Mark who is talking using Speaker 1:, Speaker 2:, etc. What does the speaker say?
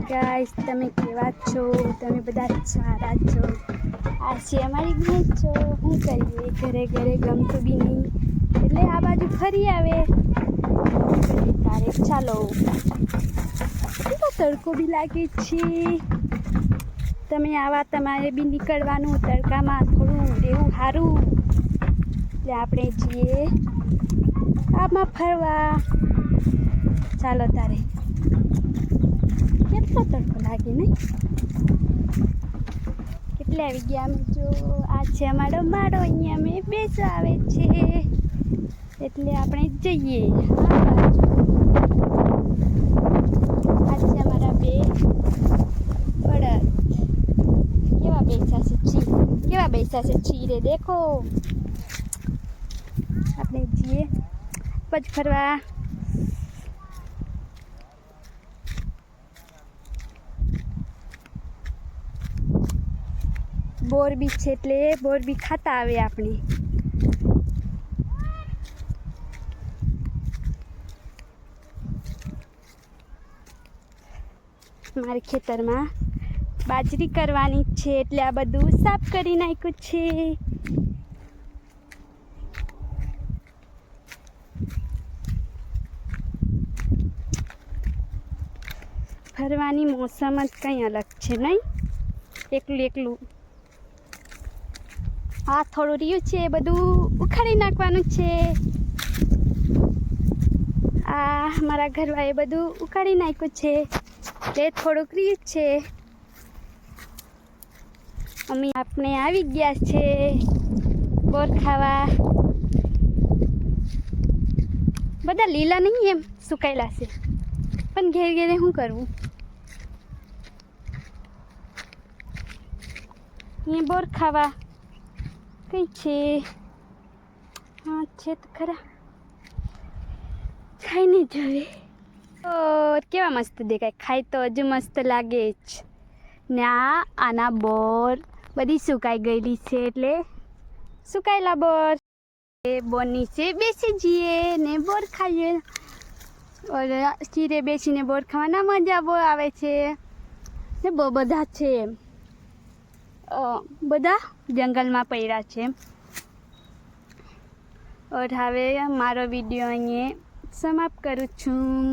Speaker 1: Guys, તમે કેવા છો? તમે બધા સારા છો? આ છે અમારી ભેંસ છો. શું કરીએ, ઘરે ઘરે ગમતું બી નહીં એટલે આ બાજુ ફરી આવે. તારે ચાલો, કેટલો તડકો બી લાગે છે. તમે આવા, તમારે બી નીકળવાનું તડકામાં, થોડું રહેવું સારું. એટલે આપણે જઈએ આમાં ફરવા. ચાલો તારે, કેટલો તડકો લાગે નહીં? કેટલે આવી ગયા અમે? જો આ છે અમારો માળો, અહીંયા અમે બેસવા આવે છે એટલે આપણે જઈએ. આ છે અમારા બે બળદ. કેવા બેસા છે કેવા બેસા છે ચીરે દેખો. આપણે જઈએ પગ ફરવા. બોર બી છે એટલે બોર બી ખાતા આવે આપણે. મારે ખેતરમાં બાજરી કરવાની છે એટલે આ બધું સાફ કરી નાખ્યું છે. ફરવાની મોસમ જ કંઈ અલગ છે નહીં? એકલું એકલું. આ થોડું રહ્યું છે એ બધું ઉખાડી નાખવાનું છે. આ મારા ઘરવાળાએ બધું ઉખાડી નાખ્યું છે એટલે થોડુંક રહ્યું છે. આપણે આવી ગયા છે બોર ખાવા. બધા લીલા નહીં, એમ સુકાયેલા છે, પણ ઘેર ઘેરે શું કરવું? અહીંયા બોર ખાવા કઈ છે? હા છે તો ખરા, ખાઈને જોવે. કેવા મસ્ત દેખાય, ખાય તો હજુ મસ્ત લાગે જ ને. આના બોર બધી સુકાઈ ગયેલી છે એટલે સુકાયેલા બોર. બોર નીચે બેસી જઈએ ને બોર ખાઈએ. ચીરે બેસીને બોર ખાવાના મજા બહુ આવે છે ને. બહુ બધા છે, બધા જંગલમાં પડ્યા છે. હવે મારો વિડીયો અહીંયા સમાપ્ત કરું છું.